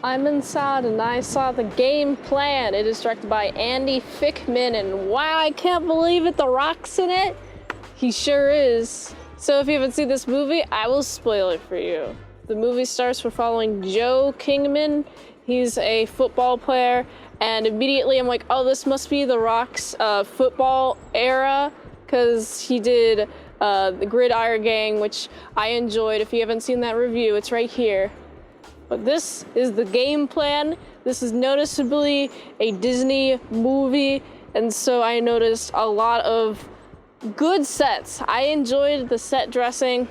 I'm inside and I saw the game plan. It is directed by Andy Fickman, and wow, I can't believe it, The Rock's in it. He sure is. So if you haven't seen this movie, I will spoil it for you. The movie starts with following Joe Kingman. He's a football player, and immediately I'm like, oh, this must be The Rock's football era, because he did the Gridiron Gang, which I enjoyed. If you haven't seen that review, it's right here. But this is the game plan. This is noticeably a Disney movie, and so I noticed a lot of good sets. I enjoyed the set dressing.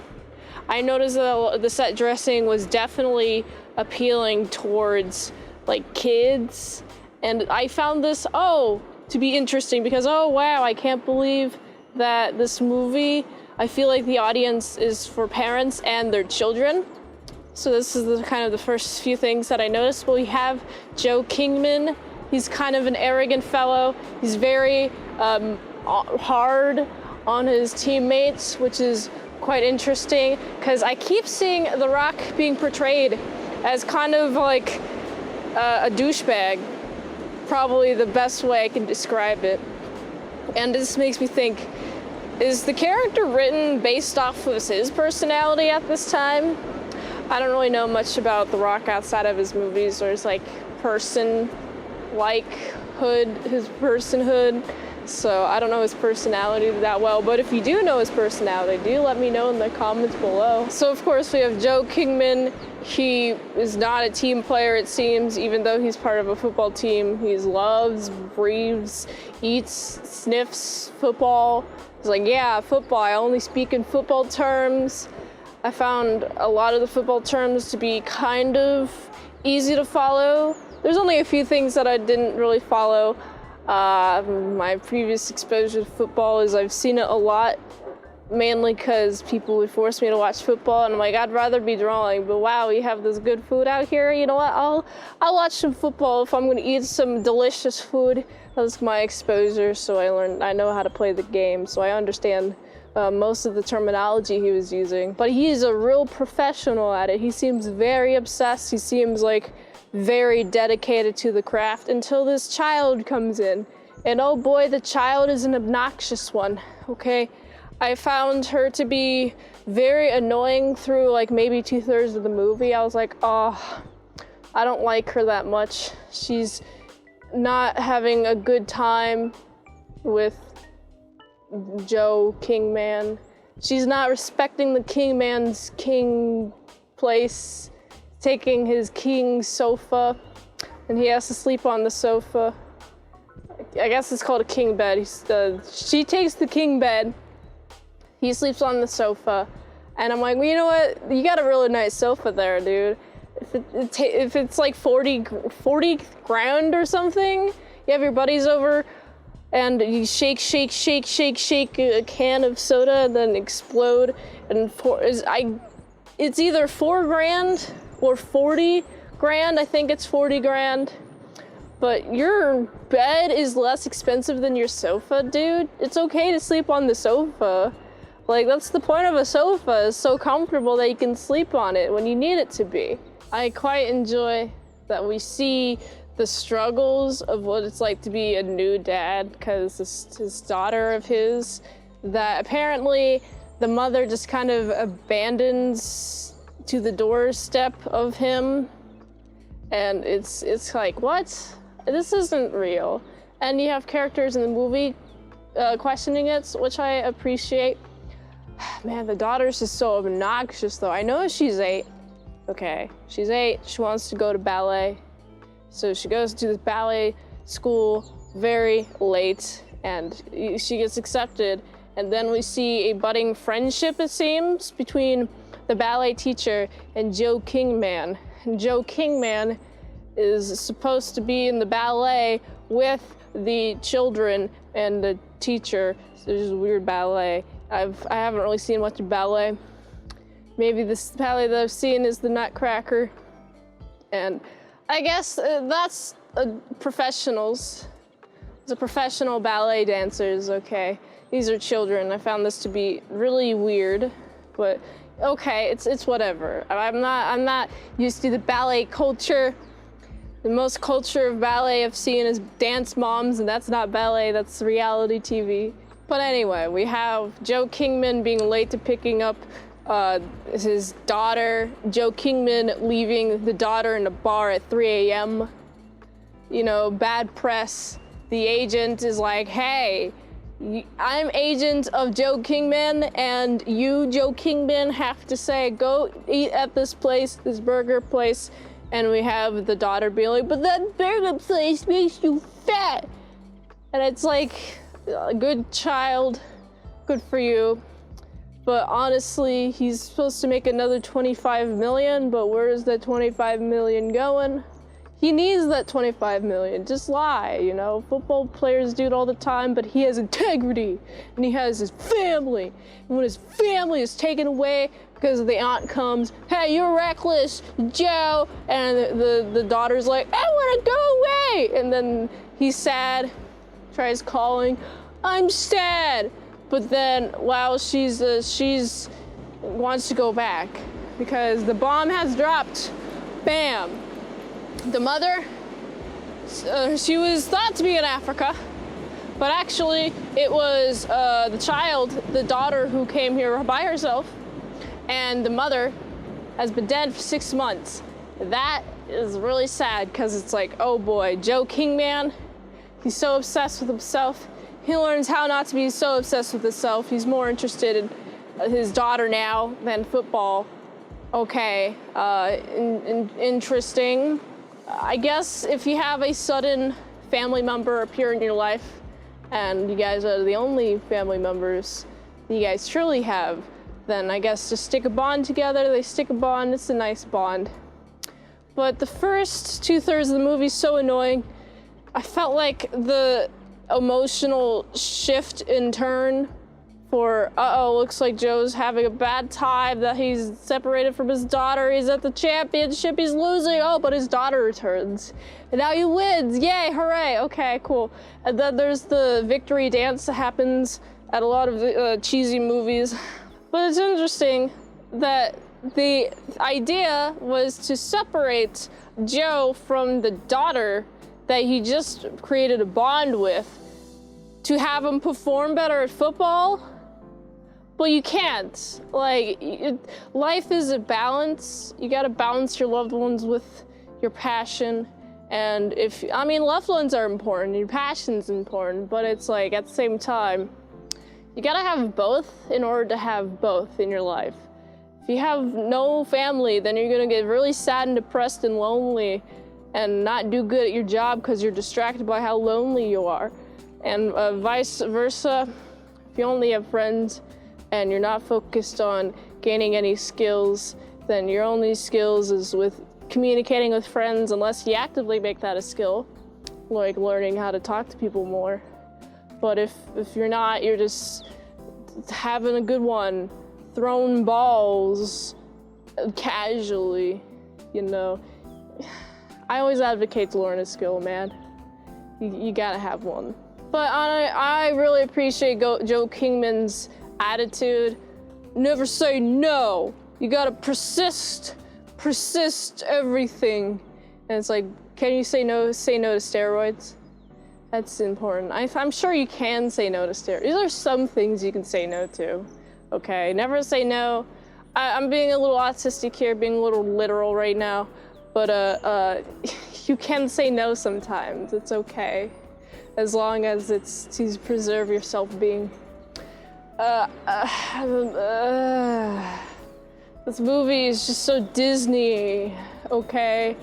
I noticed that the set dressing was definitely appealing towards like kids, and I found this to be interesting because wow, I can't believe that this movie, I feel like the audience is for parents and their children. So this is the first few things that I noticed. Well, we have Joe Kingman. He's kind of an arrogant fellow. He's very hard on his teammates, which is quite interesting because I keep seeing The Rock being portrayed as kind of like a douchebag. Probably the best way I can describe it. And this makes me think, is the character written based off of his personality at this time? I don't really know much about The Rock outside of his movies or his like his personhood. So I don't know his personality that well, but if you do know his personality, do let me know in the comments below. So of course we have Joe Kingman. He is not a team player, it seems, even though he's part of a football team. He loves, breathes, eats, sniffs football. He's like, yeah, football, I only speak in football terms. I found a lot of the football terms to be kind of easy to follow. There's only a few things that I didn't really follow. My previous exposure to football is I've seen it a lot, mainly because people would force me to watch football, and I'm like, I'd rather be drawing, but wow, we have this good food out here. You know what? I'll watch some football if I'm gonna eat some delicious food. That was my exposure, so I know how to play the game, so I understand most of the terminology he was using. But he's a real professional at it. He seems very obsessed. He seems like very dedicated to the craft until this child comes in. And oh boy, the child is an obnoxious one, okay? I found her to be very annoying through like maybe 2/3 of the movie. I was like, oh, I don't like her that much. She's not having a good time with Joe Kingman. She's not respecting the Kingman's king place, taking his king sofa, and he has to sleep on the sofa. I guess it's called a king bed. She takes the king bed, he sleeps on the sofa, and I'm like, well, you know what? You got a really nice sofa there, dude. If it's like 40 grand or something, you have your buddies over, and you shake a can of soda and then explode, and it's either 4 grand or 40 grand. I think it's 40 grand. But your bed is less expensive than your sofa, dude. It's okay to sleep on the sofa. Like, that's the point of a sofa, is so comfortable that you can sleep on it when you need it to be. I quite enjoy that we see the struggles of what it's like to be a new dad, because his daughter of his, that apparently the mother just kind of abandons to the doorstep of him, and it's like, what? This isn't real. And you have characters in the movie questioning it, which I appreciate. Man, the daughter's just so obnoxious though. I know she's 8. Okay, she's 8, she wants to go to ballet. So she goes to the ballet school very late, and she gets accepted. And then we see a budding friendship, it seems, between the ballet teacher and Joe Kingman. And Joe Kingman is supposed to be in the ballet with the children and the teacher. So there's a weird ballet. I haven't really seen much of ballet. Maybe this ballet that I've seen is the Nutcracker. And I guess that's professionals. The professional ballet dancers, okay. These are children. I found this to be really weird, but okay, it's whatever. I'm not used to the ballet culture. The most culture of ballet I've seen is Dance Moms, and that's not ballet, that's reality TV. But anyway, we have Joe Kingman being late to picking up his daughter. Joe Kingman leaving the daughter in a bar at 3 a.m. You know, bad press. The agent is like, hey, I'm agent of Joe Kingman, and you, Joe Kingman, have to say, go eat at this place, this burger place. And we have the daughter being like, but that burger place makes you fat. And it's like, good child, good for you. But honestly, he's supposed to make another 25 million, but where is that 25 million going? He needs that 25 million, just lie, you know? Football players do it all the time, but he has integrity, and he has his family. And when his family is taken away because the aunt comes, hey, you're reckless, Joe, and the daughter's like, I wanna go away! And then he's sad, tries calling, I'm sad! But then, while she wants to go back, because the bomb has dropped, bam! The mother, she was thought to be in Africa, but actually it was the child, the daughter, who came here by herself, and the mother has been dead for 6 months. That is really sad, because it's like, oh boy, Joe Kingman, he's so obsessed with himself. He learns how not to be so obsessed with himself. He's more interested in his daughter now than football. Okay, interesting. I guess if you have a sudden family member appear in your life, and you guys are the only family members you guys truly have, then I guess just stick a bond together. They stick a bond, it's a nice bond. But the first 2/3 of the movie is so annoying. I felt like the emotional shift in turn for, looks like Joe's having a bad time, that he's separated from his daughter, he's at the championship, he's losing, oh, but his daughter returns. And now he wins, yay, hooray, okay, cool. And then there's the victory dance that happens at a lot of cheesy movies. But it's interesting that the idea was to separate Joe from the daughter that he just created a bond with, to have him perform better at football. Well, you can't. Like, life is a balance. You gotta balance your loved ones with your passion. And loved ones are important, your passion's important, but it's like, at the same time, you gotta have both in order to have both in your life. If you have no family, then you're gonna get really sad and depressed and lonely and not do good at your job because you're distracted by how lonely you are. And vice versa, if you only have friends and you're not focused on gaining any skills, then your only skills is with communicating with friends, unless you actively make that a skill, like learning how to talk to people more. But if you're not, you're just having a good one, throwing balls casually, you know. I always advocate to learn a skill, man. You gotta have one. But I really appreciate Joe Kingman's attitude. Never say no. You gotta persist everything. And it's like, can you say no to steroids? That's important. I'm sure you can say no to steroids. There are some things you can say no to. Okay, never say no. I'm being a little autistic here, being a little literal right now. But you can say no sometimes. It's okay. As long as it's to preserve your self-being. This movie is just so Disney, okay?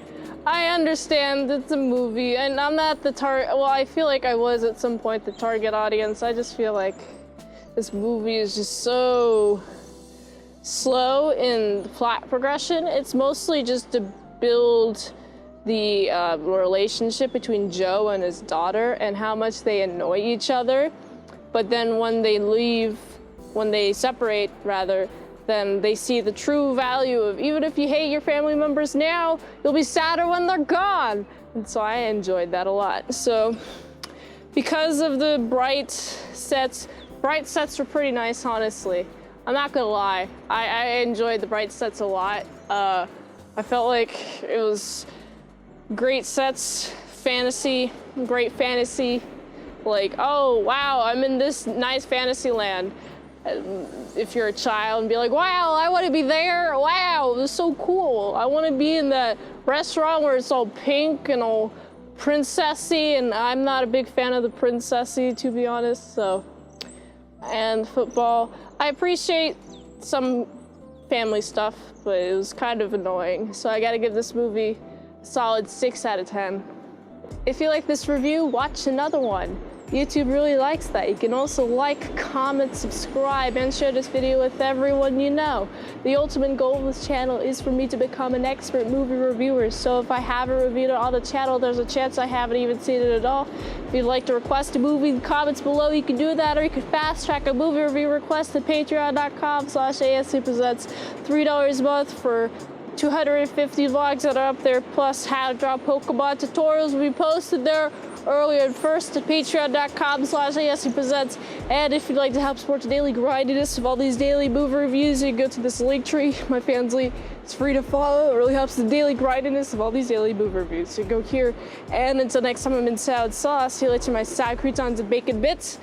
I understand it's a movie, and I'm not the I feel like I was at some point the target audience. I just feel like this movie is just so slow in the plot progression. It's mostly just to build the relationship between Joe and his daughter and how much they annoy each other. But then when they separate, then they see the true value of, even if you hate your family members now, you'll be sadder when they're gone. And so I enjoyed that a lot. So because of the bright sets were pretty nice, honestly. I'm not gonna lie, I enjoyed the bright sets a lot. I felt like it was great sets, fantasy, great fantasy. Like, oh wow, I'm in this nice fantasy land. If you're a child and be like, wow, I want to be there. Wow, this is so cool. I want to be in that restaurant where it's all pink and all princessy, and I'm not a big fan of the princessy, to be honest. So, and football. I appreciate some family stuff, but it was kind of annoying. So I got to give this movie a solid 6 out of 10. If you like this review, watch another one. YouTube really likes that. You can also like, comment, subscribe, and share this video with everyone you know. The ultimate goal of this channel is for me to become an expert movie reviewer, so if I haven't reviewed it on the channel, there's a chance I haven't even seen it at all. If you'd like to request a movie in the comments below, you can do that, or you can fast track a movie review request at patreon.com/ASEPresents. $3 a month for 250 vlogs that are up there, plus how to draw Pokemon tutorials will be posted there earlier and first at patreon.com/ASEPresents. And if you'd like to help support the daily grindiness of all these daily movie reviews, you can go to this link tree, my Fansly. It's free to follow. It really helps the daily grindiness of all these daily movie reviews. So go here, and until next time, I'm in salad sauce. See you later, my salad croutons and bacon bits.